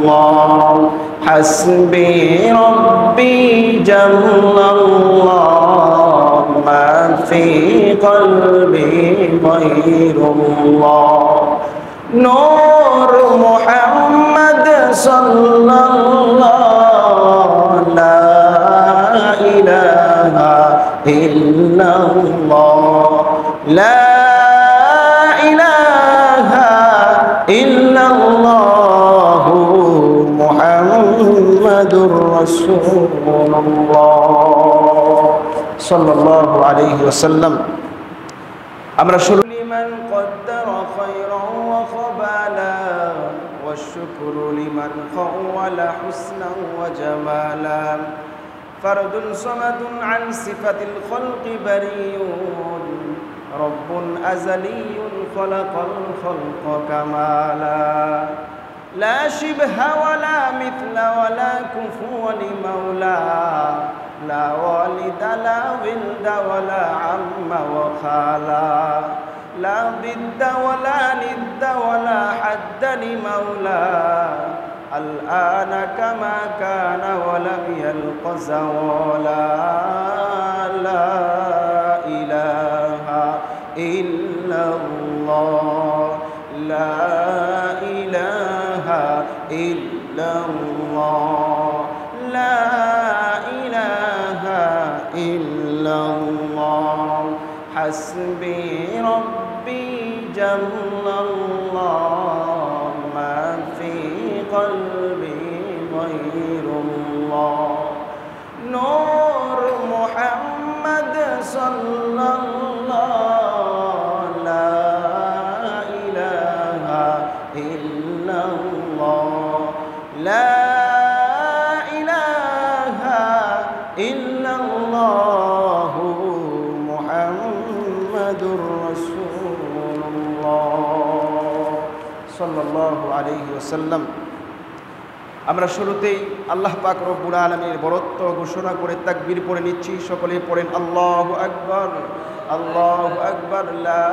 الله حسبي ربي جل الله ما في قلبي غير الله نور محمد صلى الله لا إله إلا الله لا إله إلا الله محمد رسول الله صلى الله عليه وسلم أمر لمن قدر خيرا وخبالا والشكر لمن خول حسنا وجمالا فرد صمد عن صفة الخلق بريء رب أزلي خلق الخلق كمالا لا شبه ولا مثل ولا كفو لمولى لا والد لا ولد ولا عم وخالا لا ضد ولا ند ولا حد لمولى الآن كما كان ولم يلق زوالا لا إله إلا الله لا إله إلا الله لا إله إلا الله حسبي ربي جل الله ما في قلبي غير الله نور محمد صلى الله لا إله إلا الله لا إله إلا الله محمد رسول الله صلى الله عليه وسلم আমরা শুরুতেই আল্লাহ পাক রব্বুল আলামিনের বরত্ব ঘোষণা করে তাকবীর পড়ে নিচ্ছি। সকলে পড়েন আল্লাহু আকবার আল্লাহু আকবার লা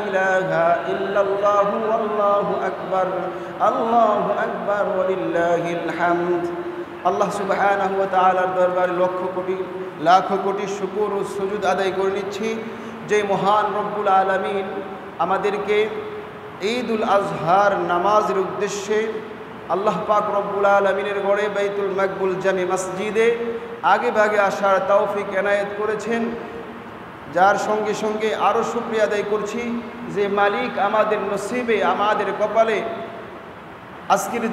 ইলাহা ইল্লাল্লাহু আল্লাহু আকবার ওয়ালিল্লাহিল হামদ। আল্লাহ সুবহানাহু ওয়া তাআলার দরবারে লক্ষ কোটি লাখ কোটি শুকর ও সুজুদ আদায় করে নিচ্ছি যে মহান রব্বুল আলামিন আমাদেরকে ঈদুল আজহার নামাজের উদ্দেশ্যে আল্লাহ পাক রব্বুল আলামিনের গড়ে বাইতুল মাকবুল জামি মসজিদে আগে ভাগে আসার তৌফিক এনায়েত করেছেন, যার সঙ্গে সঙ্গে আরও শুকরিয়া আদায় করছি যে মালিক আমাদের নসিবে আমাদের কপালে আজকের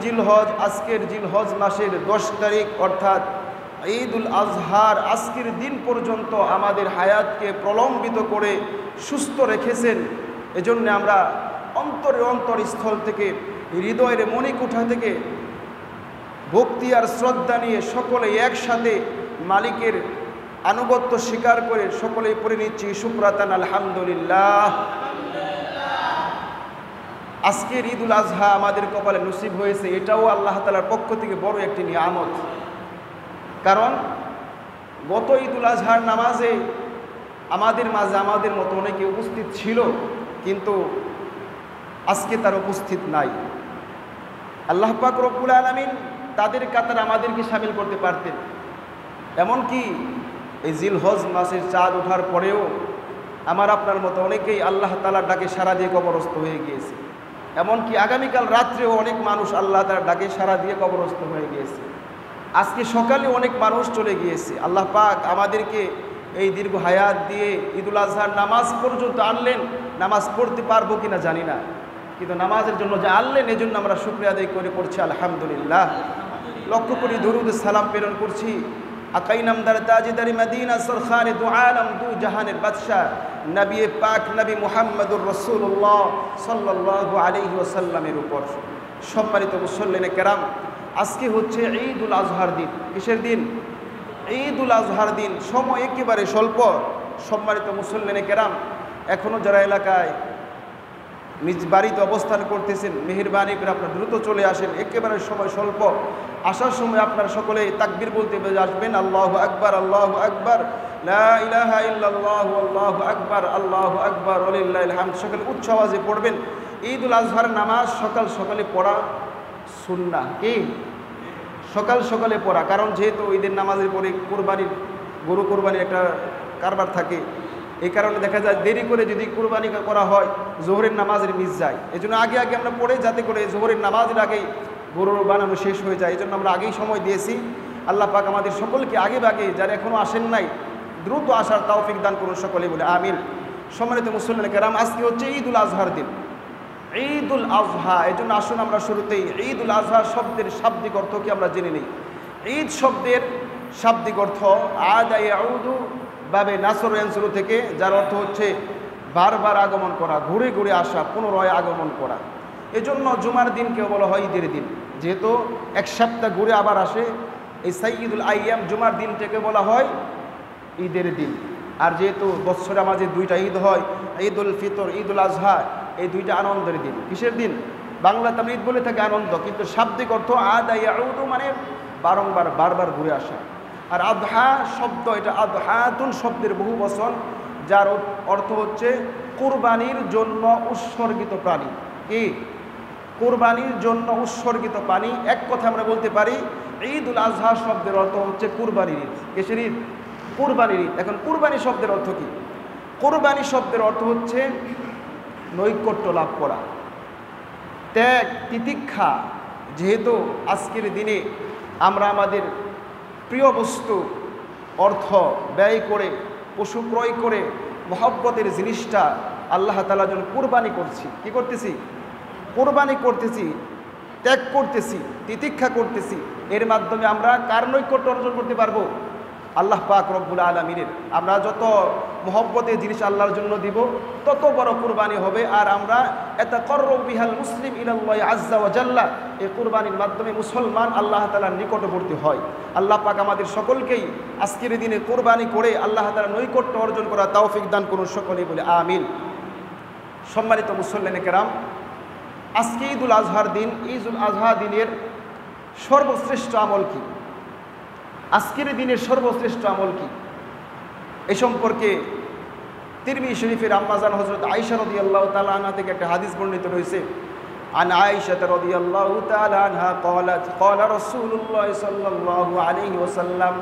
জিলহজ মাসের 10 তারিখ অর্থাৎ ঈদুল আজহার আজকের দিন পর্যন্ত আমাদের হায়াতকে প্রলম্বিত করে সুস্থ রেখেছেন। এজন্য আমরা অন্তরস্থল থেকে হৃদয়ের মণিকুঠা থেকে ভক্তি আর শ্রদ্ধা নিয়ে সকলে একসাথে মালিকের আনুগত্য স্বীকার করে সকলেই পড়ে নিচ্ছি শুকরাতান আলহামদুলিল্লাহ। আজকের ঈদুল আজহা আমাদের কপালে নসিব হয়েছে, এটাও আল্লাহ তাআলার পক্ষ থেকে বড় একটি নিয়ামত। কারণ গত ঈদুল আজহার নামাজে আমাদের মাঝে আমাদের মতো অনেকে উপস্থিত ছিল, কিন্তু আজকে তার উপস্থিত নাই। আল্লাহ পাক রব্বুল আলামিন তাদের কাতারে আমাদেরকে শামিল করতে পারতেন। এমনকি এই জিলহজ মাসের চাঁদ ওঠার পরেও আমার আপনার মতো অনেকেই আল্লাহ তাআলার ডাকে সাড়া দিয়ে কবরস্থ হয়ে গিয়েছে। এমনকি আগামীকাল রাত্রেও অনেক মানুষ আল্লাহ তাআলার ডাকে সাড়া দিয়ে কবরস্থ হয়ে গিয়েছে। আজকে সকালে অনেক মানুষ চলে গিয়েছে। আল্লাহ পাক আমাদেরকে এই দীর্ঘ হায়াত দিয়ে ঈদুল আজহার নামাজ পর্যন্ত আনলেন। নামাজ পড়তে পারবো কিনা জানি না, কিন্তু নামাজের জন্য যা আনলেন এজন্য আমরা শুকরিয়া আদায় করে পড়ছি আলহামদুলিল্লাহ। লক্ষ কোটি দরুদ সালাম প্রেরণ করছি আকাই নামদার তাজদারি মদিনা সরখানে দু আলম দু জাহানের বাদশাহ নবী পাক নবী মুহাম্মদুর রাসূলুল্লাহ সাল্লাল্লাহু আলাইহি ওয়াসাল্লামের উপর। সম্মানিত মুসল্লিনে কেরাম, আজকে হচ্ছে ঈদুল আজহার দিন। কিসের দিন? ঈদুল আজহার দিন। সময় একেবারে স্বল্প। সম্মানিত মুসল্লিনে কেরাম, এখনও যারা এলাকায় নিজ বাড়িতে অবস্থান করতেছেন, মেহেরবানি করে আপনার দ্রুত চলে আসেন, একেবারে সময় স্বল্প। আসার সময় আপনার সকলে তাকবীর বলতে আসবেন, আল্লাহু আকবার আল্লাহু আকবার লা ইলাহা ইল্লাল্লাহু আল্লাহু আকবার ওয়ালিল্লাহিল হামদ। সকলে উচ্চ আওয়াজে পড়বেন। ঈদুল আজহার নামাজ সকালে পড়া সুন্নাহ কি সকাল সকালে পড়া, কারণ যেহেতু ঈদের নামাজের পরে কোরবানির গরু কোরবানির একটা কারবার থাকে, এই কারণে দেখা যায় দেরি করে যদি কোরবানি করা হয় জোহরের নামাজের মিস যায়। এই জন্য আগে আগে আমরা পড়ে যাতে করে জোহরের নামাজের আগেই গরুর বানানো শেষ হয়ে যায়, এই জন্য আমরা আগেই সময় দিয়েছি। আল্লাহ পাক আমাদের সকলকে আগে ভাগে যারা এখনও আসেন নাই দ্রুত আসার তৌফিক দান করুন সকলে বলে আমিন। সম্মানিত মুসলমান কেরাম, আজকে হচ্ছে ঈদুল আজহার দিন, ঈদুল আজহা। এই জন্য আসুন আমরা শুরুতেই ঈদুল আজহা শব্দের শাব্দিক অর্থ কি আমরা জেনে নিই। ঈদ শব্দের শাব্দিক অর্থ আদা ইয়াউদু বাবে নাসর ইয়ানসুরু থেকে, যার অর্থ হচ্ছে বারবার আগমন করা, ঘুরে ঘুরে আসা, পুনরায় আগমন করা। এজন্য জুমার দিনকে বলা হয় ঈদের দিন, যেহেতু এক সপ্তাহ ঘুরে আবার আসে। এই সাইয়্যিদুল আইয়াম জুমার দিনটাকে বলা হয় ঈদের দিন। আর যেহেতু বৎসরে আমাদের দুইটা ঈদ হয়, ঈদুল ফিতর, ঈদুল আজহা, এই দুইটা আনন্দের দিন। কিসের দিন? বাংলাতে আমরা ঈদ বলে থাকি আনন্দ, কিন্তু শাব্দিক অর্থ আদা ইয়াউদু মানে বারংবার বারবার ঘুরে আসা। আর আদহা শব্দ, এটা আদহাতুন শব্দের বহু বচন, যার অর্থ হচ্ছে কুরবানির জন্য উৎসর্গিত প্রাণী। কি? কুরবানির জন্য উৎসর্গিত প্রাণী। এক কথা আমরা বলতে পারি ঈদুল আজহা শব্দের অর্থ হচ্ছে কুরবানির ঈদ। কিসের ঈদ? কুরবানির ঈদ। এখন কুরবানি শব্দের অর্থ কি? কুরবানি শব্দের অর্থ হচ্ছে নৈকট্য লাভ করা, ত্যাগ তিতিক্ষা। যেহেতু আজকের দিনে আমরা আমাদের প্রিয় বস্তু অর্থ ব্যয় করে, পশু ক্রয় করে, মহব্বতের জিনিসটা আল্লাহ তাআলার জন্য কুরবানি করছি। কি করতেছি? কুরবানি করতেছি, ত্যাগ করতেছি, তিতিক্ষা করতেছি। এর মাধ্যমে আমরা কার নৈকট্য অর্জন করতে পারবো? আল্লাহ পাক রব্বুল আলামিনের। আমরা যত মহব্বতের জিনিস আল্লাহর জন্য দিব তত বড় কুরবানি হবে। আর আমরা ইয়াতাকাররাবু বিহাল মুসলিম ইলাল্লাহি আযজা ওয়া জাল্লা, এই কুরবানির মাধ্যমে মুসলমান আল্লাহ তাআলার নিকটবর্তী হয়। আল্লাহ পাক আমাদের সকলকেই আজকের দিনে কুরবানি করে আল্লাহ তাআলার নৈকট্য অর্জন করা তৌফিক দান করুন সকলেই বলে আমিন। সম্মানিত মুসল্লিনে কেরাম, আজকে ঈদুল আজহার দিন। ঈদুল আজহা দিনের সর্বশ্রেষ্ঠ আমল কি? আজকের দিনের সর্বশ্রেষ্ঠ আমল কি? এই সম্পর্কে তিরমিজি শরীফের আম্মাজান হযরত আয়েশা রাদিয়াল্লাহু তাআলা আনহা থেকে একটা হাদিস বর্ণিত রয়েছে। আন আয়েশা রাদিয়াল্লাহু তাআলা আনহা قالت قال رسول الله صلى الله عليه وسلم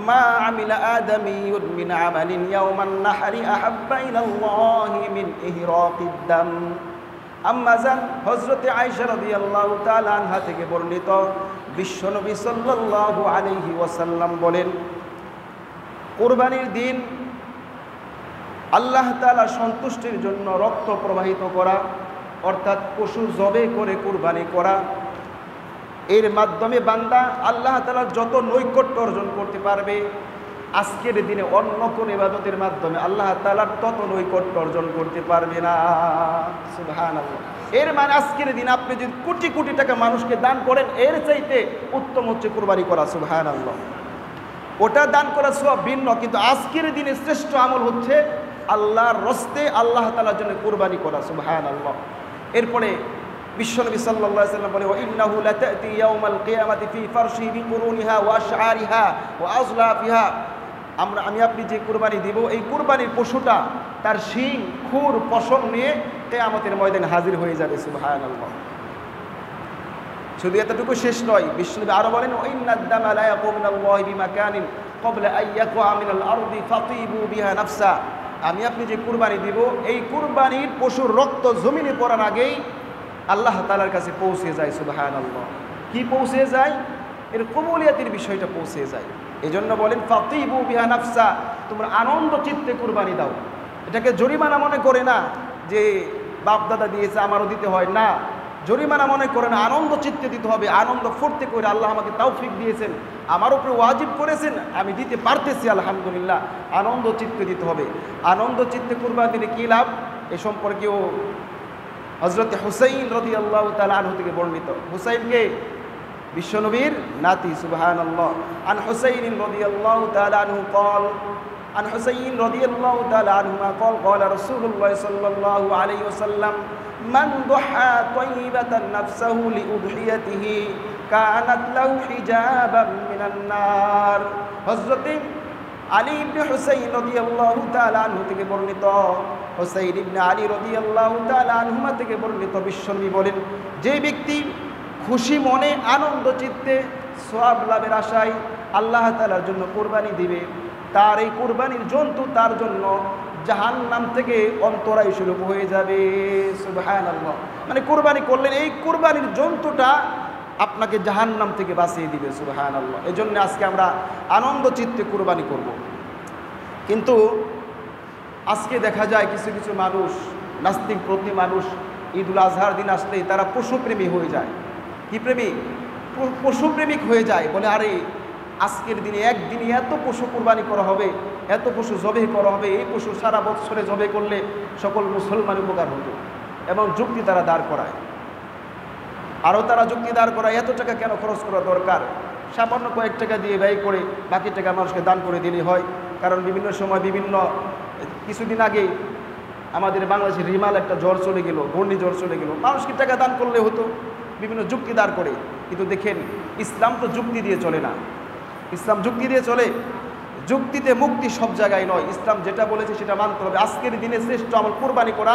ما عمل آدمي من عمل يوم النحر أحب إلى الله من إهراق الدم। আম্মাজান হযরত আয়েশা রাদিয়াল্লাহু তাআলা আনহা থেকে বর্ণিত, বিশ্বনবী সাল্লাল্লাহু আলাইহি ওয়াসাল্লাম বলেন, কুরবানির দিন আল্লাহ তাআলা সন্তুষ্টির জন্য রক্ত প্রবাহিত করা, অর্থাৎ পশু জবে করে কুরবানি করা, এর মাধ্যমে বান্দা আল্লাহ তাআলার যত নৈকট্য অর্জন করতে পারবে, আজকের দিনে অন্য কোন ইবাদতের মাধ্যমে আল্লাহ তাআলার তত নৈকট্য অর্জন করতে পারবে না। সুবহানাল্লাহ। এর মানে আজকের দিন আপনি যদি কোটি কোটি টাকা মানুষকে দান করেন, এর চাইতে উত্তম হচ্ছে কুরবানি করা। সুবহানাল্লাহ। ওটা দান করা সওয়াব ভিন্ন, কিন্তু আজকের দিনে শ্রেষ্ঠ আমল হচ্ছে আল্লাহর রাস্তায় আল্লাহ তাআলার জন্য কুরবানি করা। সুবহানাল্লাহ। এরপরে বিশ্বনবী সাল্লাল্লাহু আলাইহি ওয়াসাল্লাম বলে, ওয়া ইন্নাহু লাতাতি ইয়াউমাল কিয়ামাতি ফি ফারশি বিকুরুনিহা ওয়া আশআরিহা ওয়া আযলাফিহা। আমি আপনি যে কুরবানি দিব, এই কুরবানির পশুটা তার শিং, খুর, পশম নিয়ে কিয়ামতের ময়দানে হাজির হয়ে যাবে। সুবহানাল্লাহ। শুধু এতটুকু শেষ নয়, বিশ্বনবী আরো বলেন, ওয়া ইন্নাদ দামা লা ইয়াকুমু মিনাল্লাহি বিমাকানিন ক্বাবলা আন ইয়াকুআ মিনাল আরদি ফাতিবু বিহা নাফসা। আমি আপনি যে কুরবানি দিব, এই কুরবানির পশুর রক্ত জমিনে পড়ার আগেই আল্লাহ তাআলার কাছে পৌঁছে যায়। সুবহানাল্লাহ। কি পৌঁছে যায়? এর কবুলিয়াতের বিষয়টা পৌঁছে যায়। এজন্য বলেন ফাতিবু বিহা নাফসা, তোমরা আনন্দ চিত্তে কুরবানি দাও। এটাকে জরিমানা মনে করে না যে বাপ দাদা দিয়েছে আমারও দিতে হয়, না, জরিমানা মনে করে না, আনন্দ চিত্তে দিতে হবে। আনন্দ ফুর্তি করে আল্লাহ আমাকে তৌফিক দিয়েছেন, আমার উপরে ওয়াজিব করেছেন, আমি দিতে পারতেছি, আলহামদুলিল্লাহ, আনন্দ চিত্তে দিতে হবে। আনন্দ চিত্তে কুরবানি দিলে কী লাভ? এ সম্পর্কেও হযরত হুসাইন রাদিয়াল্লাহু তাআলা আনহু থেকে বর্ণিত। হুসাইনকে বিশ্বনবীর নাতি। সুবহানাল্লাহ। আন হুসাইন রাদিয়াল্লাহু তাআলা আনহু قال عن حسين رضي الله تعالى عنهما قال قال رسول الله صلى الله عليه وسلم من ضحى طيبة نفسه لأضحيته كانت له حجابا من النار। হযরত আলী ইবনে হুসাইন রাদিয়াল্লাহু তাআলা আনহু থেকে বর্ণিত, হুসাইন ইবনে আলী রাদিয়াল্লাহু তাআলা আনহুমা থেকে বর্ণিত, বিশ্বনবী বলেন, যে ব্যক্তি খুশি মনে আনন্দ চিত্তে সওয়াব লাভের আশায় আল্লাহ তাআলার জন্য কোরবানি দিবে, তার এই কোরবানির জন্তু তার জন্য জাহান্নাম থেকে অন্তরায় শুরু হয়ে যাবে। সুবহানাল্লাহ। মানে কোরবানি করলেন, এই কোরবানির জন্তুটা আপনাকে জাহান্নাম থেকে বাঁচিয়ে দিবে। সুবহানাল্লাহ। এই জন্য আজকে আমরা আনন্দ চিত্তে কোরবানি করব। কিন্তু আজকে দেখা যায় কিছু কিছু মানুষ, নাস্তিক প্রতি মানুষ, ঈদুল আজহার দিন আসলেই তারা পশুপ্রেমী হয়ে যায়। কি প্রেমী? পশুপ্রেমিক হয়ে যায়। বলে আরে আজকের দিনে একদিনে এত পশু কোরবানি করা হবে, এত পশু জবে করা হবে, এই পশু সারা বছরে জবে করলে সকল মুসলমান উপকার হতো। এবং যুক্তি তারা দাঁড় করায়, আরও তারা যুক্তি দাঁড় করায় এত টাকা কেন খরচ করা দরকার, সামান্য কয়েক টাকা দিয়ে ব্যয় করে বাকি টাকা মানুষকে দান করে দিলেই হয়। কারণ বিভিন্ন সময় বিভিন্ন, কিছুদিন আগে আমাদের বাংলাদেশের রিমাল একটা জ্বর চলে গেল, ঘূর্ণিঝড় চলে গেল, মানুষকে টাকা দান করলে হতো, বিভিন্ন যুক্তি দাঁড় করে। কিন্তু দেখেন ইসলাম তো যুক্তি দিয়ে চলে না। ইসলাম যুক্তি দিয়ে চলে? যুক্তিতে মুক্তি সব জায়গায় নয়। ইসলাম যেটা বলেছে সেটা মানতে হবে। আজকের দিনে শ্রেষ্ঠ আমল কোরবানি করা,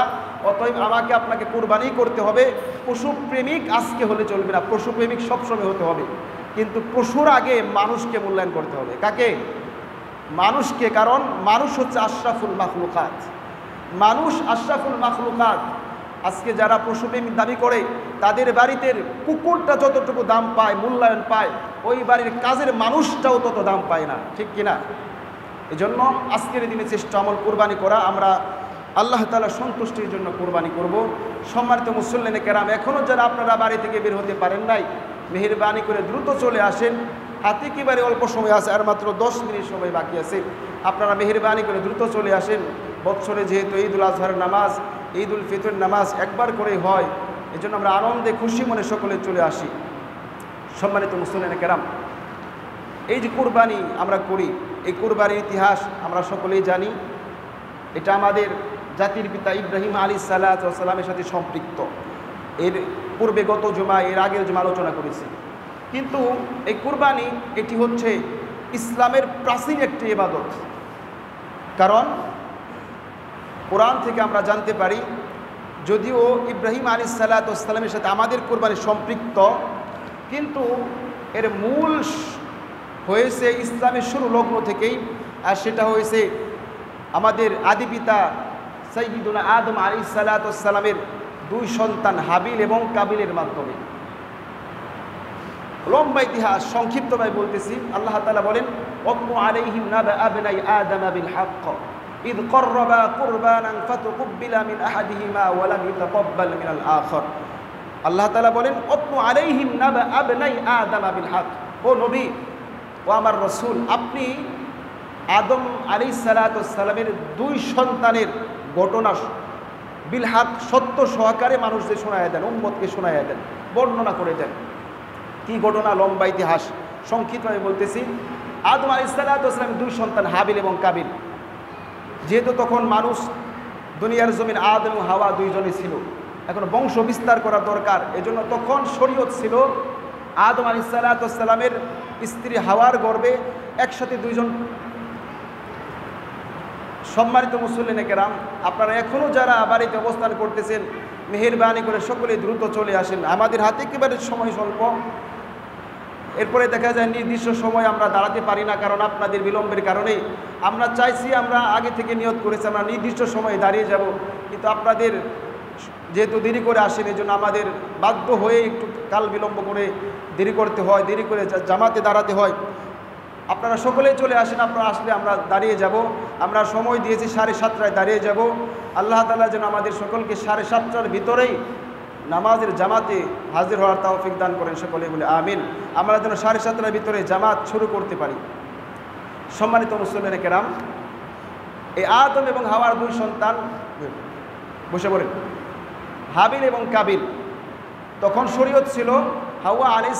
অতএব আমাকে আপনাকে কোরবানি করতে হবে। পশুপ্রেমিক আজকে হলে চলবে না, পশুপ্রেমিক সবসময় হতে হবে। কিন্তু পশুর আগে মানুষকে মূল্যায়ন করতে হবে। কাকে? মানুষকে। কারণ মানুষ হচ্ছে আশরাফুল মাখলুকাত। মানুষ আশরাফুল মাখলুকাত। আজকে যারা পশুপ্রেমিক দাবি করে তাদের বাড়িতে কুকুরটা যতটুকু দাম পায়, মূল্যায়ন পায়, ওই বাড়ির কাজের মানুষটাও তত দাম পায় না। ঠিক কিনা? এই জন্য আজকের দিনে চেষ্টা আমল কোরবানি করা, আমরা আল্লাহ তাআলা সন্তুষ্টির জন্য কোরবানি করব। সম্মানিত মুসল্লিনে কেরাম, এখনও যারা আপনারা বাড়ি থেকে বের হতে পারেন নাই, মেহেরবানি করে দ্রুত চলে আসেন। হাতে কিবারে অল্প সময় আছে, আর মাত্র 10 মিনিট সময় বাকি আছে। আপনারা মেহেরবানি করে দ্রুত চলে আসেন। বৎসরে যেহেতু ঈদুল আজহার নামাজ, ঈদুল ফিতর নামাজ একবার করেই হয়, এই জন্য আমরা আনন্দে খুশি মনে সকলে চলে আসি। সম্মানিত মুসল্লিনে কেরাম, এই যে কোরবানি আমরা করি, এই কোরবানির ইতিহাস আমরা সকলেই জানি। এটা আমাদের জাতির পিতা ইব্রাহিম আলাইহিস সালামের সাথে সম্পৃক্ত। এর পূর্বে গত জুমা, এর আগের জুমা আলোচনা করেছি। কিন্তু এই কোরবানি এটি হচ্ছে ইসলামের প্রাচীন একটি ইবাদত। কারণ কোরআন থেকে আমরা জানতে পারি, যদিও ইব্রাহিম আলাইহিস সালামের সাথে আমাদের কোরবানি সম্পৃক্ত, কিন্তু এর মূল হয়েছে ইসলামের শুরু লগ্ন থেকেই। আর সেটা হয়েছে আমাদের আদি পিতা সাইয়্যিদুনা আদম আলাইহিস সালামের 2 সন্তান হাবিল এবং কাবিলের মাধ্যমে। লম্বা ইতিহাস, সংক্ষিপ্তভাবে বলতেছি। আল্লাহ তাআলা বলেন, ওয়াতলু আলাইহিম নাবা আবনাই আদম বিল হক ইদ কররাবা কুরবানান ফাতুকব্বিলা মিন আহাদিহিমা ওয়া লাম ইতাকাব্বাল মিনাল আখর। আল্লাহ তাআলা বলেন, ওয়াতলু আলাইহিম নাবা আবনাই আদম বিল হক। ও নবী, ও আমার রাসূল, আপনি আদম আলাইহিস সালামের 2 সন্তানের ঘটনা বিল হক, সত্য সহকারে মানুষদের শোনায়া দেন, উম্মতকে শোনায়া দেন, বর্ণনা করে দেন। কি ঘটনা? লম্বা ইতিহাস, সংক্ষিপ্তভাবে বলতেছি। আদম আলাইহিস সালামের 2 সন্তান হাবিল এবং কাবিল। যেহেতু তখন মানুষ দুনিয়ার জমিন আদম এবং হাওয়া 2 জনই ছিল, এখন বংশ বিস্তার করা দরকার। এজন্য তখন শরীয়ত ছিল আদম আলাইহিস সালামের স্ত্রী হাওয়ার গর্ভে একসাথে 2 জন। সম্মানিত মুসল্লিনে কেরাম, আপনারা এখনও যারা বাড়িতে অবস্থান করতেছেন, মেহেরবানি করে সকলে দ্রুত চলে আসেন। আমাদের হাতে একেবারে সময় স্বল্প। এরপরে দেখা যায় নির্দিষ্ট সময় আমরা দাঁড়াতে পারি না, কারণ আপনাদের বিলম্বের কারণে। আমরা চাইছি, আমরা আগে থেকে নিয়ত করেছি আমরা নির্দিষ্ট সময়ে দাঁড়িয়ে যাব, কিন্তু আপনাদের যেহেতু দেরি করে আসেন, এই জন্য আমাদের বাধ্য হয়ে একটু কাল বিলম্ব করে দেরি করতে হয়, দেরি করে জামাতে দাঁড়াতে হয়। আপনারা সকলেই চলে আসেন। আপনারা আসলে আমরা দাঁড়িয়ে যাব। আমরা সময় দিয়েছি 7:30টায় দাঁড়িয়ে যাব। আল্লাহ তাআলা যেন আমাদের সকলকে 7:30টার ভিতরেই নামাজের জামাতে হাজির হওয়ার তৌফিক দান করেন, সকলে বলে আমিন। আমরা যেন 7:30টার ভিতরে জামাত শুরু করতে পারি। সম্মানিত মুসল্লিনে কেরাম, এই আদম এবং হাওয়ার 2 সন্তান, বসে বলেন, হাবিল এবং কাবিল। তখন শরীয়ত ছিল হাওয়া আলাইহিস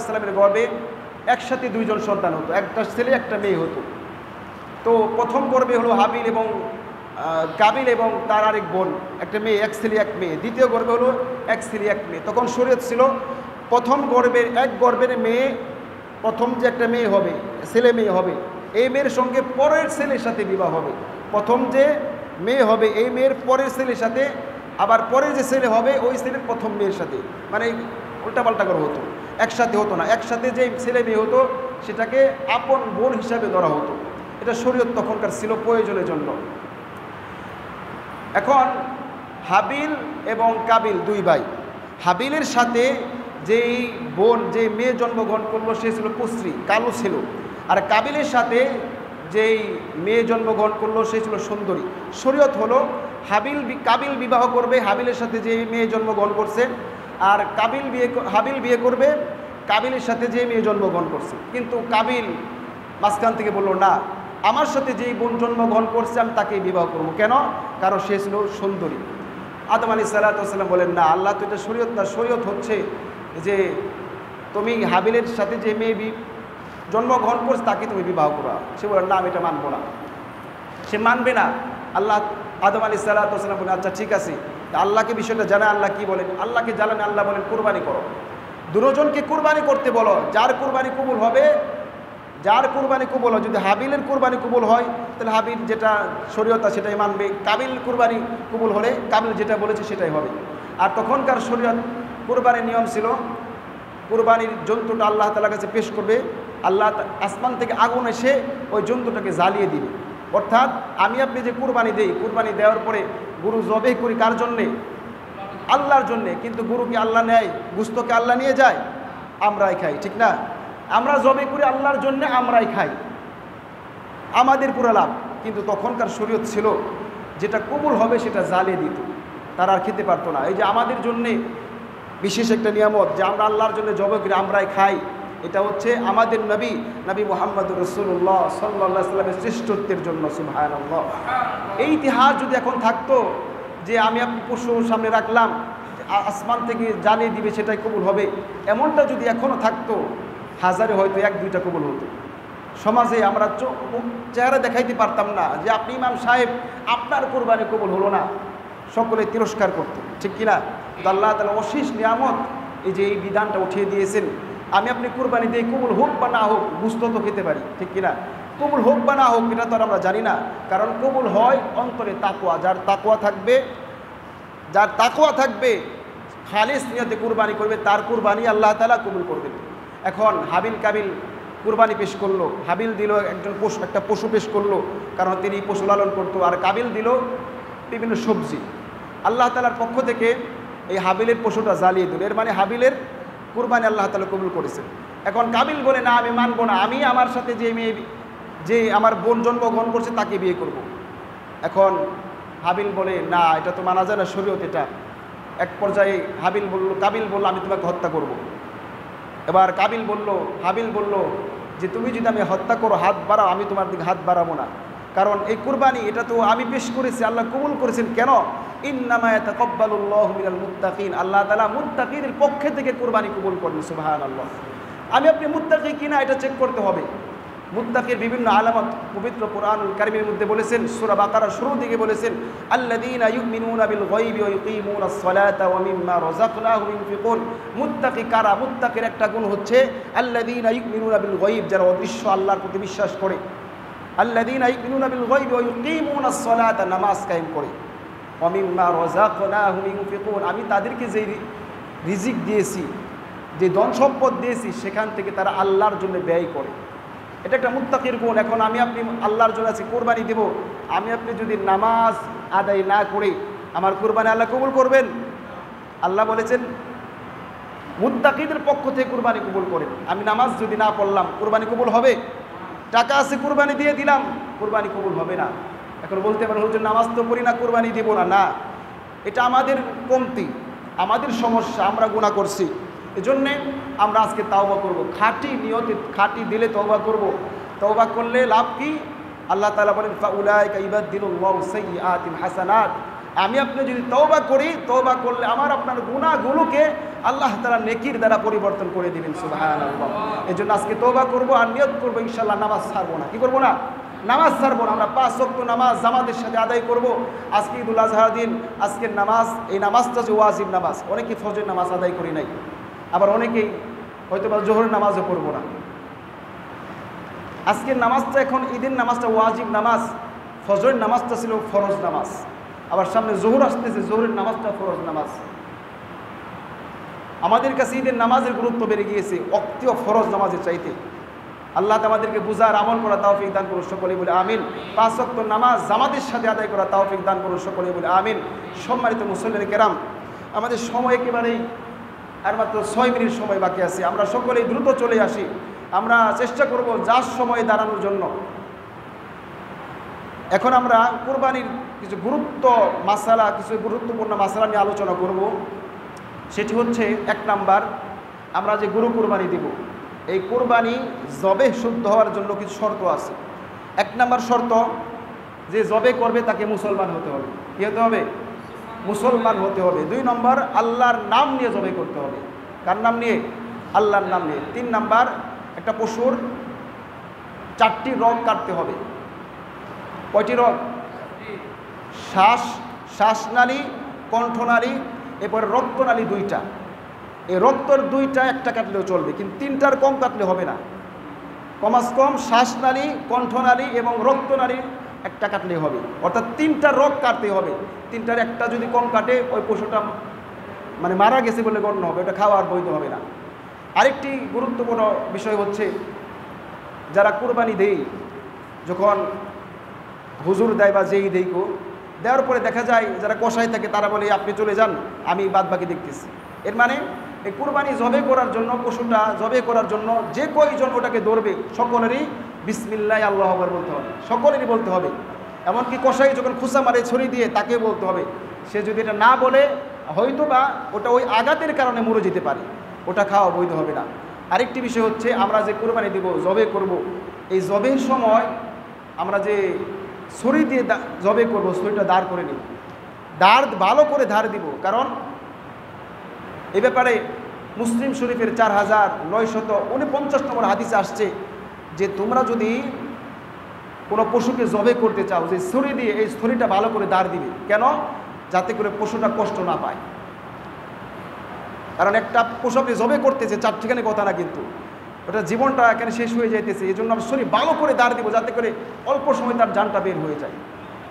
সালামের গর্ভে একসাথে 2 জন সন্তান হতো, একটা ছেলে একটা মেয়ে হতো। তো প্রথম গর্ভে হলো হাবিল এবং কাবিল এবং তার আরেক বোন, একটা মেয়ে, 1 ছেলে 1 মেয়ে। দ্বিতীয় গর্ভে হলো 1 ছেলে 1 মেয়ে। তখন শরীয়ত ছিল প্রথম গর্ভের এক গর্ভের মেয়ে, প্রথম যে একটা মেয়ে হবে, ছেলে মেয়ে হবে, এই মেয়ের সঙ্গে পরের ছেলের সাথে বিবাহ হবে। প্রথম যে মেয়ে হবে এই মেয়ের পরের ছেলের সাথে, আবার পরের যে ছেলে হবে ওই ছেলের প্রথম মেয়ের সাথে, মানে উল্টাপাল্টা করে হতো, একসাথে হতো না। একসাথে যে ছেলে মেয়ে হতো সেটাকে আপন বোন হিসাবে ধরা হতো। এটা শরীয়ত তখনকার ছিল প্রয়োজনের জন্য। এখন হাবিল এবং কাবিল দুই ভাই। হাবিলের সাথে যেই বোন, যে মেয়ে জন্মগ্রহণ করলো সে ছিল কুশ্রী, কালো ছিল। আর কাবিলের সাথে যেই মেয়ে জন্মগ্রহণ করলো সে ছিল সুন্দরী। শরীয়ত হলো কাবিল বিবাহ করবে হাবিলের সাথে যে মেয়ে জন্মগ্রহণ করছে, আর হাবিল বিয়ে করবে কাবিলের সাথে যে মেয়ে জন্মগ্রহণ করছে। কিন্তু কাবিল মাঝখান থেকে বলল, না, আমার সাথে যেই বোন জন্মগ্রহণ করছে আমি তাকেই বিবাহ করব। কেন? কারণ সে ছিল সুন্দরী। আদম আলাইহিস সালাম বলেন, না, আল্লাহ তো এটা শরীয়ত না, শরীয়ত হচ্ছে যে তুমি হাবিলের সাথে যে মেয়ে জন্মগ্রহণ করছে তাকে তুমি বিবাহ করা। সে বলেন, না, আমি এটা মানবো না। সে মানবে না। আদম আলাইহিস সালাম বলেন, আচ্ছা ঠিক আছে, আল্লাহকে বিষয়টা জানা। আল্লাহ কি বলেন? আল্লাহকে জানান। আল্লাহ বলেন, কুরবানি করো, দুজনকে কুরবানি করতে বলো। যার কুরবানি কবুল হবে, যার কুরবানি কবুল হয়, যদি হাবিলের কুরবানি কবুল হয় তাহলে হাবিল যেটা শরীয়ত সেটাই মানবে। কাবিল কুরবানি কবুল হলে কাবিল যেটা বলেছে সেটাই হবে। আর তখনকার শরীয়ত কুরবানির নিয়ম ছিল, কুরবানির জন্তুটা আল্লাহ তাআলার কাছে পেশ করবে। আল্লাহ আসমান থেকে আগুন এসে ওই জন্তুটাকে জ্বালিয়ে দিবে। অর্থাৎ আমি আপনি যে কুরবানি দেই, কুরবানি দেওয়ার পরে গরু জবাই করি কার জন্যে? আল্লাহর জন্যে। কিন্তু গরু কি আল্লাহ নেয়? গোশতকে আল্লাহ নিয়ে যায়? আমরাই খাই, ঠিক না? আমরা জবাই করি আল্লাহর জন্যে, আমরাই খাই, আমাদের পুরো লাভ। কিন্তু তখনকার শরীয়ত ছিল যেটা কবুল হবে সেটা জ্বালিয়ে দিত, তারা আর খেতে পারতো না। এই যে আমাদের জন্যে বিশেষ একটা নিয়ামত যে আমরা আল্লাহর জন্য জবাই করি, আমরাই খাই, এটা হচ্ছে আমাদের নবী মুহাম্মদুর রাসূলুল্লাহ সাল্লাল্লাহু আলাইহি ওয়াসাল্লামের শ্রেষ্ঠত্বের জন্য। সুবহানাল্লাহ। এই ইতিহাস যদি এখন থাকতো যে আমি আপনি পশু সামনে রাখলাম, আসমান থেকে জ্বালিয়ে দিবে সেটাই কবুল হবে, এমনটা যদি এখনও থাকতো, হাজারে হয়তো এক দুইটা কবুল হতো। সমাজে আমরা চেহারা দেখাইতে পারতাম না যে আপনি ইমাম সাহেব, আপনার কুরবানি কবুল হলো না, সকলে তিরস্কার করত, ঠিক কিনা? তো আল্লাহ তাআলা অশেষ নিয়ামত এই যে এই বিধানটা উঠিয়ে দিয়েছেন, আমি আপনি কুরবানি দিয়ে কবুল হোক বা না হোক গোশত তো খেতে পারি, ঠিক কিনা? কবুল হোক বা না হোক এটা তো আর আমরা জানি না, কারণ কবুল হয় অন্তরে তাকওয়া। যার তাকওয়া থাকবে খালিস নিয়তে কুরবানি করবে, তার কুরবানি আল্লাহ তাআলা কবুল করবেন। এখন হাবিল কাবিল কুরবানি পেশ করলো। হাবিল দিল একটা পশু পেশ করলো, কারণ তিনি পশু লালন করতো। আর কাবিল দিল বিভিন্ন সবজি। আল্লাহ তাআলার পক্ষ থেকে এই হাবিলের পশুটা জ্বালিয়ে দিল। এর মানে হাবিলের কুরবানি আল্লাহ তাআলা কবুল করেছেন। এখন কাবিল বলে, না, আমি মানবো না, আমি আমার সাথে যে আমার বোন জন্মগ্রহণ করছে তাকে বিয়ে করব। এখন হাবিল বলে, না, এটা তো মানা যায় না, শরীয়ত এটা। এক পর্যায়ে কাবিল বলল, আমি তোমাকে হত্যা করব। এবার হাবিল বলল যে তুমি যদি আমি হত্যা করো, হাত বাড়াও, আমি তোমার দিকে হাত বাড়াবো না, কারণ এই কুরবানি এটা তো আমি পেশ করেছি, আল্লাহ কবুল করেছেন। কেন? ইন্নামা ইয়াতাকাব্বালুল্লাহু মিনাল মুত্তাকিন, আল্লাহ তাআলা মুত্তাকিদের পক্ষে থেকে কুরবানি কবুল করেন। সুবহানাল্লাহ। আমি আপনি মুত্তাকি কিনা এটা চেক করতে হবে। মুত্তাকির বিভিন্ন আলামত পবিত্র কুরআনুল কারীমের মধ্যে বলেছেন, সূরা বাকারার শুরুর দিকে বলেছেন, আল্লাযীনা ইউমিনুনা বিল গায়বি ওয়া ইউকিমুনাস সালাতা ওয়া মিম্মা রাযাকনাহুম ইউনফিকুন। মুত্তাকি কারা? মুত্তাকির একটা গুণ হচ্ছে আল্লাযীনা ইউমিনুনা বিল গায়ব, যারা অদৃশ্য আল্লাহর প্রতি বিশ্বাস করে। আল্লাযীনা ইউমিনুনা বিল গায়বি ওয়া ইউকিমুনাস সালাতা, নামাজ কায়েম করে। ওয়া মিম্মা রাযাকনাহুম ইউনফিকুন, আমি তাদেরকে যে রিজিক দিয়েছি, যে ধন সম্পদ দিয়েছি, সেখান থেকে তারা আল্লাহর জন্য ব্যয় করে। এটা একটা মুত্তাকির গুণ। এখন আমি আপনি আল্লাহর জন্য আছি, কোরবানি দেব, আমি আপনি যদি নামাজ আদায় না করে আমার কোরবানি আল্লাহ কবুল করবেন? আল্লাহ বলেছেন মুত্তাকিদের পক্ষ থেকে কোরবানি কবুল করেন। আমি নামাজ যদি না পড়লাম, কোরবানি কবুল হবে? টাকা আছে, কোরবানি দিয়ে দিলাম, কোরবানি কবুল হবে না। এখন বলতে পারেন, হুজুর নামাজ তো পড়ি না, কোরবানি দেব না। না, এটা আমাদের কমতি, আমাদের সমস্যা, আমরা গুনাহ করছি। এজন্যে আমরা আজকে তাওবা করব, খাঁটি নিয়তে, খাঁটি দিলে তওবা করব। তওবা করলে লাভ কি? আল্লাহ তাআলা বলেন, ফাউলাইকা ইউবাদদিলুল্লাহু সাইয়্যাতিহিম হাসানাত। আমি আপনি যদি তওবা করি, তওবা করলে আমার আপনার গুনাহগুলোকে আল্লাহ তাআলা নেকির দ্বারা পরিবর্তন করে দিবেন। সুবহানাল্লাহ। এজন্য আজকে তওবা করব আর নিয়ত করব, ইনশাআল্লাহ নামাজ ছাড়বো না। কি করব না? নামাজ ছাড়বো না। আমরা 5 ওয়াক্ত নামাজ জামাতের সাথে আদায় করব। আজকে ঈদুল আজহার দিন, আজকের নামাজ, এই নামাজটা যে ওয়াজিব নামাজ, অনেকে ফজর নামাজ আদায় করি নাই, আবার অনেকেই হয়তো বা জোহরের নামাজও পড়বো না। আজকের নামাজটা, এখন ঈদের নামাজটা ওয়াজিব নামাজ, ফজরের নামাজটা ছিল ফরজ নামাজ, আবার সামনে জোহর আসতেছে, জোহরের নামাজটা ফরজ নামাজ। আমাদের কাছে ঈদের নামাজের গুরুত্ব বেড়ে গিয়েছে অক্তীয় ফরজ নামাজের চাইতে। আল্লাহ আমাদেরকে বুঝার আমল করা তৌফিক দান করুন সকলেই বলে আমিন। 5 ওয়াক্ত নামাজ জামাতের সাথে আদায় করা তৌফিক দান করুন সকলেই বলে আমিন। সম্মানিত মুসল্লিন কেরাম, আমাদের সময় একেবারেই আর মাত্র 6 মিনিট সময় বাকি আছে। আমরা সকলেই দ্রুত চলে আসি। আমরা চেষ্টা করব যার সময়ে দাঁড়ানোর জন্য। এখন আমরা কুরবানির কিছু গুরুত্বপূর্ণ মাসালা নিয়ে আলোচনা করব। সেটি হচ্ছে 1 নাম্বার, আমরা যে গরু কুরবানি দিব, এই কুরবানি জবে শুদ্ধ হওয়ার জন্য কিছু শর্ত আছে। 1 নাম্বার শর্ত, যে জবে করবে তাকে মুসলমান হতে হবে। কী হতে হবে? মুসলমান হতে হবে। 2 নম্বর, আল্লাহর নাম নিয়ে জবে করতে হবে। কার নাম নিয়ে? আল্লাহর নাম নিয়ে। 3 নাম্বার, একটা পশুর 4টি রগ কাটতে হবে। কয়টি রগ? শ্বাসনালী, কণ্ঠনালী, এরপরে রক্তনালী 2টা। এই রক্তর 2টা একটা কাটলেও চলবে, কিন্তু 3টার কম কাটলে হবে না। কমাস কম শ্বাসনালী, কণ্ঠনালী এবং রক্তনালী একটা কাটলেই হবে, অর্থাৎ 3টা রগ কাটতে হবে। 3টার একটা যদি কম কাটে ওই পশুটা মানে মারা গেছে বলে গণ্য হবে, ওটা খাওয়া আর বৈধ হবে না। আরেকটি গুরুত্বপূর্ণ বিষয় হচ্ছে, যারা কুরবানি দেয়, যখন হুজুর দেয় বা যেই দেই দেওয়ার পরে দেখা যায় যারা কষাই থাকে তারা বলে আপনি চলে যান, আমি বাদ বাকি দেখতেছি। এর মানে এই কুরবানি জবে করার জন্য, পশুটা জবে করার জন্য যে কয়জন ওটাকে ধরবে সকলেরই বিসমিল্লাহ আল্লাহু আকবার বলতে হবে, সকলেরই বলতে হবে। এমনকি কষাই যখন খুসা মারে ছড়ি দিয়ে তাকে বলতে হবে। সে যদি এটা না বলে হয়তো বা ওটা ওই আঘাতের কারণে মরে যেতে পারে, ওটা খাওয়া বৈধ হবে না। আরেকটি বিষয় হচ্ছে, আমরা যে কুরবানি দিব, জবে করব, এই জবের সময় আমরা যে ছড়ি দিয়ে জবে করব, ছড়িটা দাঁড় করে নিব, ভালো করে ধার দিব। কারণ এ ব্যাপারে মুসলিম শরীফের 4949 নম্বর হাদিসে আসছে যে তোমরা যদি কোনো পশুকে জবে করতে চাও, যে ছড়ি দিয়ে এই ছড়িটা ভালো করে দাঁড় দিবে। কেন? যাতে করে পশুটা কষ্ট না পায়। কারণ একটা পশু আপনি জবে করতেছে, 4 ঠিকানে কথা না, কিন্তু ওটা জীবনটা এখানে শেষ হয়ে যাইতেছে। এই জন্য আমরা শরীর ভালো করে দাঁড় দিব, যাতে করে অল্প সময় তার জানটা বের হয়ে যায়।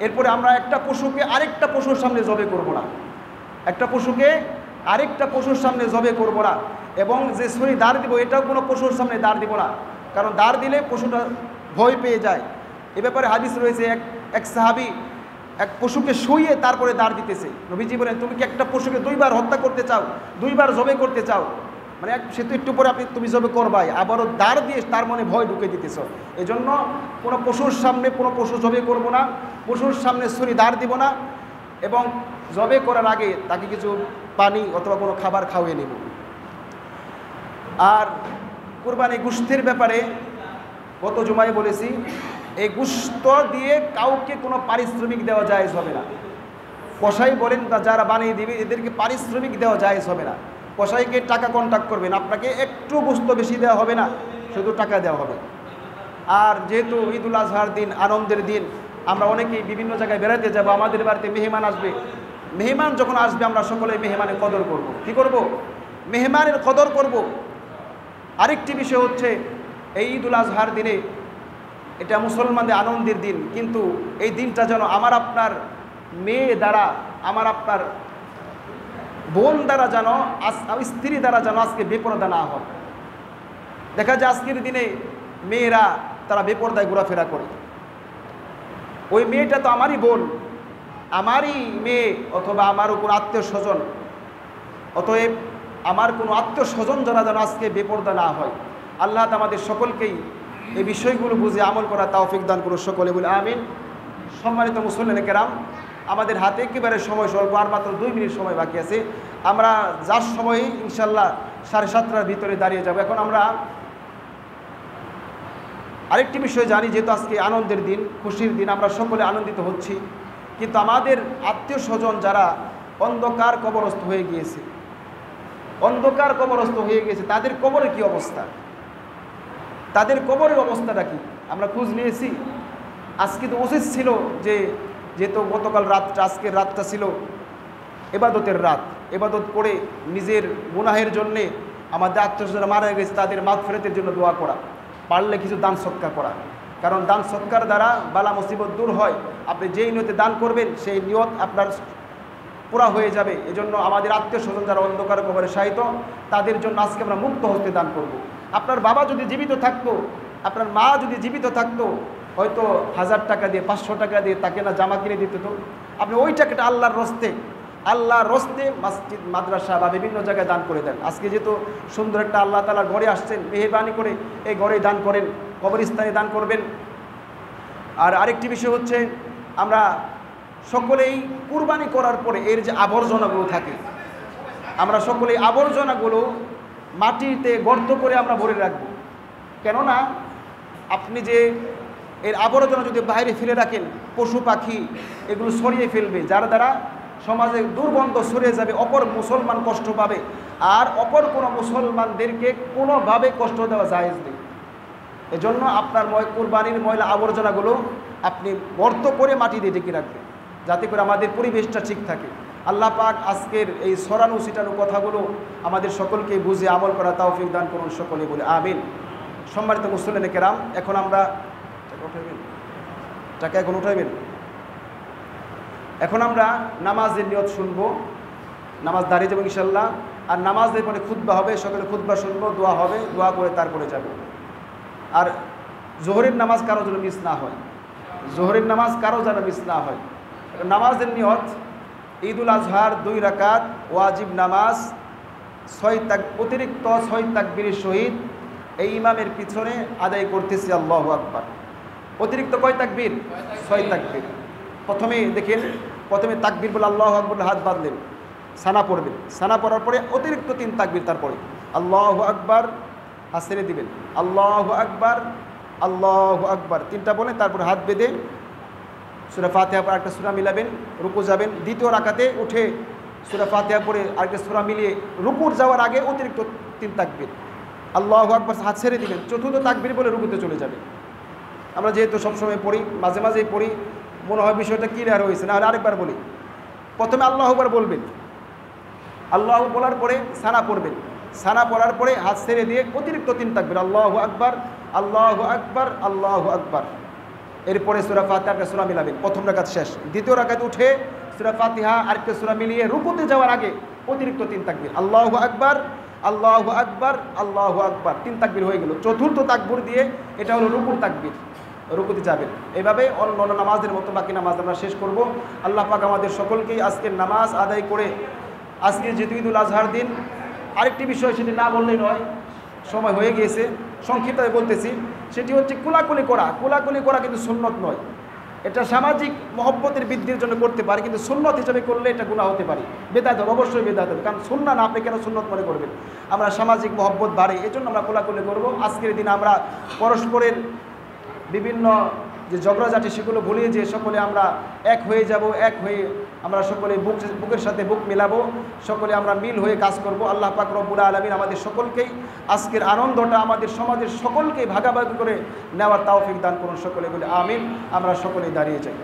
এরপরে আমরা একটা পশুকে আরেকটা পশুর সামনে জবে করব না, একটা পশুকে আরেকটা পশুর সামনে জবে করব না। এবং যে শরীর দাঁড় দিব, এটাও কোনো পশুর সামনে দাঁড় দিব না, কারণ দাঁড় দিলে পশুটা ভয় পেয়ে যায়। এ ব্যাপারে হাদিস রয়েছে, এক সাহাবী এক পশুকে শুইয়ে তারপরে দাঁড় দিতেছে। নবীজি বলেন, তুমি কি একটা পশুকে 2 বার হত্যা করতে চাও, 2 বার জবে করতে চাও? মানে সে তো একটু পরে তুমি জবে করবাই, আবারও দাঁড় দিয়ে তার মনে ভয় ঢুকে দিতেছ। এই জন্য কোনো পশুর সামনে কোনো পশু জবে করব না, পশুর সামনে ছুরি দাঁড় দিব না, এবং জবে করার আগে তাকে কিছু পানি অথবা কোনো খাবার খাওয়িয়ে নেব। আর কুরবানি গোশতের ব্যাপারে গত জুমায় বলেছি, এই গোশত দিয়ে কাউকে কোনো পারিশ্রমিক দেওয়া জায়েজ হবে না। কসাই বলেন বা যারা বানিয়ে দিবে এদেরকে পারিশ্রমিক দেওয়া জায়েজ হবে না। কসাইকে টাকা কন্ট্যাক্ট করবেন, আপনাকে একটু গোশত বেশি দেওয়া হবে না, শুধু টাকা দেওয়া হবে। আর যেহেতু ঈদুল আজহার দিন, আনন্দের দিন, আমরা অনেকেই বিভিন্ন জায়গায় বেড়াতে যাব, আমাদের বাড়িতে মেহমান আসবে। মেহমান যখন আসবে আমরা সকলে মেহমানের কদর করব। কি করব? মেহমানের কদর করব। আরেকটি বিষয় হচ্ছে, এই ঈদুল আজহার দিনে এটা মুসলমানদের আনন্দের দিন, কিন্তু এই দিনটা যেন আমার আপনার মেয়ে দ্বারা, আমার আপনার বোন দ্বারা যেন, স্ত্রী দ্বারা যেন আজকে বেপরদা না হয়। দেখা যায় আজকের দিনে মেয়েরা তারা বেপরদায় ঘোরাফেরা করে। ওই মেয়েটা তো আমারই বোন, আমারই মেয়ে, অথবা আমারও কোনো আত্মীয় স্বজন। অতএব আমার কোনো আত্মীয় স্বজন যারা যেন আজকে বেপরদা না হয়। আল্লাহ আমাদের সকলকেই এই বিষয়গুলো বুঝে আমল করা তৌফিক দান করুন সকলে বলে আমিন। সম্মানিত মুসল্লিন কেরাম, আমাদের হাতে একেবারে সময় স্বল্প, আর মাত্র 2 মিনিট সময় বাকি আছে। আমরা যার সময় ইনশাল্লাহ 7:30টার ভিতরে দাঁড়িয়ে যাব। এখন আমরা আরেকটি বিষয় জানি, যেহেতু আজকে আনন্দের দিন, খুশির দিন, আমরা সকলে আনন্দিত হচ্ছি, কিন্তু আমাদের আত্মীয় স্বজন যারা অন্ধকার কবরস্থ হয়ে গিয়েছে, তাদের কবরের কি অবস্থা, তাদের কবরের অবস্থাটা কি আমরা খোঁজ নিয়েছি। আজকে তো উচিত ছিল যে, যেহেতু গতকাল রাতটা, আজকের রাতটা ছিল ইবাদতের রাত, ইবাদত করে নিজের গুনাহের জন্যে, আমাদের আত্মীয়স্বজন মারা গেছে তাদের মাগফিরাতের জন্য দোয়া করা, পারলে কিছু দান সৎকার করা। কারণ দান সৎকার দ্বারা বালা মুসিবত দূর হয়। আপনি যেই নিয়তে দান করবেন সেই নিয়ত আপনার পুরা হয়ে যাবে। এজন্য আমাদের আত্মীয় স্বজন যারা অন্ধকার কবরে শায়িত, তাদের জন্য আজকে আমরা মুক্ত হস্তে দান করব। আপনার বাবা যদি জীবিত থাকতো, আপনার মা যদি জীবিত থাকতো, হয়তো 1000 টাকা দিয়ে 500 টাকা দিয়ে তাকে না জামা কিনে দিতে তো, আপনি ওই টাকাটা আল্লাহর রস্তে মসজিদ মাদ্রাসা বা বিভিন্ন জায়গায় দান করে দেন। আজকে যেহেতু সুন্দর একটা আল্লাহ তাআলার ঘরে আসছেন, মেহেরবানি করে এই ঘরে দান করেন, কবরস্থানে দান করবেন। আর আরেকটি বিষয় হচ্ছে, আমরা সকলেই কুরবানি করার পরে এর যে আবর্জনাগুলো থাকে, আমরা সকলেই আবর্জনাগুলো মাটিতে গর্ত করে আমরা ভরে রাখবো। কেননা আপনি যে এর আবর্জনা যদি বাইরে ফেলে রাখেন, পশু পাখি এগুলো সরিয়ে ফেলবে, যার দ্বারা সমাজে দুর্গন্ধ ছড়িয়ে যাবে, অপর মুসলমান কষ্ট পাবে। আর অপর কোনো মুসলমানদেরকে কোনোভাবে কষ্ট দেওয়া জায়েজ নেই। এজন্য আপনার কুরবানির ময়লা আবর্জনাগুলো আপনি গর্ত করে মাটি দিয়ে ঢেকে রাখবেন, যাতে করে আমাদের পরিবেশটা ঠিক থাকে। আল্লাহ পাক আজকের এই ছড়ানো ছিটানো কথাগুলো আমাদের সকলকে বুঝে আমল করা তৌফিক দান করুন, সকলে বলে আমিন। সম্মানিত মুসলিম কেরাম, এখন আমরা টাকা এখন উঠাইবেন। এখন আমরা নামাজের নিয়ত শুনবো, নামাজ দাঁড়িয়ে যাবো ইনশাল্লাহ। আর নামাজের পরে খুতবা হবে, সকলে খুতবা শুনবো, দোয়া হবে, দোয়া করে তারপরে যাব। আর জোহরের নামাজ কারো যেন মিস না হয়, জোহরের নামাজ কারো যেন মিস না হয়। নামাজের নিয়ত ঈদুল আজহার 2 রাকাত ওয়াজিব নামাজ, অতিরিক্ত 6 তাকবীরের সহিত এই ইমামের পিছনে আদায় করতেছি আল্লাহু আকবার। অতিরিক্ত কয় তাকবীর? 6 তাকবীর। প্রথমে দেখেন, প্রথমে তাকবীর বলে আল্লাহু আকবার, হাত বাঁধলেন, সানা পড়বেন, সানা পড়ার পরে অতিরিক্ত 3 তাকবীর, তারপরে আল্লাহু আকবার, হাত ছেড়ে দিবেন, আল্লাহু আকবার, আল্লাহু আকবার 3টা বলে তারপরে হাত বেঁধে সূরা ফাতিহা পড়ে একটা সূরা মিলাবেন, রুকু যাবেন। দ্বিতীয় রাকাতে উঠে সূরা ফাতিহা পড়ে আরেকটা সূরা মিলিয়ে রুকুর যাওয়ার আগে অতিরিক্ত 3 তাকবীর, আল্লাহু আকবার, হাত ছেড়ে দিবেন। চতুর্থ তাকবীর বলে রুকুতে চলে যাবে। আমরা যেহেতু সবসময় পড়ি, মাঝে মাঝেই পড়ি, মনে হয় বিষয়টা ক্লিয়ার হয়েছে, না হলে আরেকবার বলি। প্রথমে আল্লাহু আকবার বলবেন, আল্লাহু বলার পরে সানা পড়বেন, সানা পড়ার পরে হাত ছেড়ে দিয়ে অতিরিক্ত 3 তাকবীর, আল্লাহু আকবার, আল্লাহু আকবার, আল্লাহু আকবার। এরপরে সূরা ফাতিহা সূরা মিলাবেন, প্রথম রাকাত শেষ। দ্বিতীয় রাকাত উঠে সূরা ফাতিহা আরেকটা সূরা মিলিয়ে রুকুতে যাওয়ার আগে অতিরিক্ত 3 তাকবীর, আল্লাহু আকবার, আল্লাহু আকবার, আল্লাহু আকবার, 3 তাকবীর হয়ে গেল। চতুর্থ তাকবীর দিয়ে এটা হলো রুকুর তাকবীর, রুকুতে যাবেন। এভাবে অন্য নামাজের মতো বাকি নামাজ আমরা শেষ করব। আল্লাহ পাক আমাদের সকলকেই আজকের নামাজ আদায় করে, আজকে যেহেতু ঈদুল আজহার দিন, আরেকটি বিষয় সেটি না বললেই নয়, সময় হয়ে গিয়েছে, সংক্ষিপ্ত বলতেছি। সেটি হচ্ছে কোলাকুলি করা। কোলাকুলি করা কিন্তু সুন্নত নয়, এটা সামাজিক মহব্বতের বৃদ্ধির জন্য করতে পারে, কিন্তু সুন্নত হিসেবে করলে এটা গুনাহ হতে পারে, বেদাত হবে, অবশ্যই বেদাত হবে। কারণ সুন্নাহ না, আপনি কেন সুন্নত মনে করবেন? আমরা সামাজিক মহব্বত বাড়ে, এজন্য আমরা কোলাকুলি করব। আজকের দিনে আমরা পরস্পরের বিভিন্ন যে ঝগড়াঝাটি সেগুলো ভুলিয়ে যে সকলে আমরা এক হয়ে যাব, এক হয়ে আমরা সকলে বুকের সাথে বুক মিলাবো, সকলে আমরা মিল হয়ে কাজ করব। আল্লাহ পাক রব্বুল আলামিন আমাদের সকলকেই আজকের আনন্দটা আমাদের সমাজের সকলকেই ভাগাভাগি করে নেওয়ার তৌফিক দান করুন, সকলে বলে আমিন। আমরা সকলেই দাঁড়িয়ে যাই।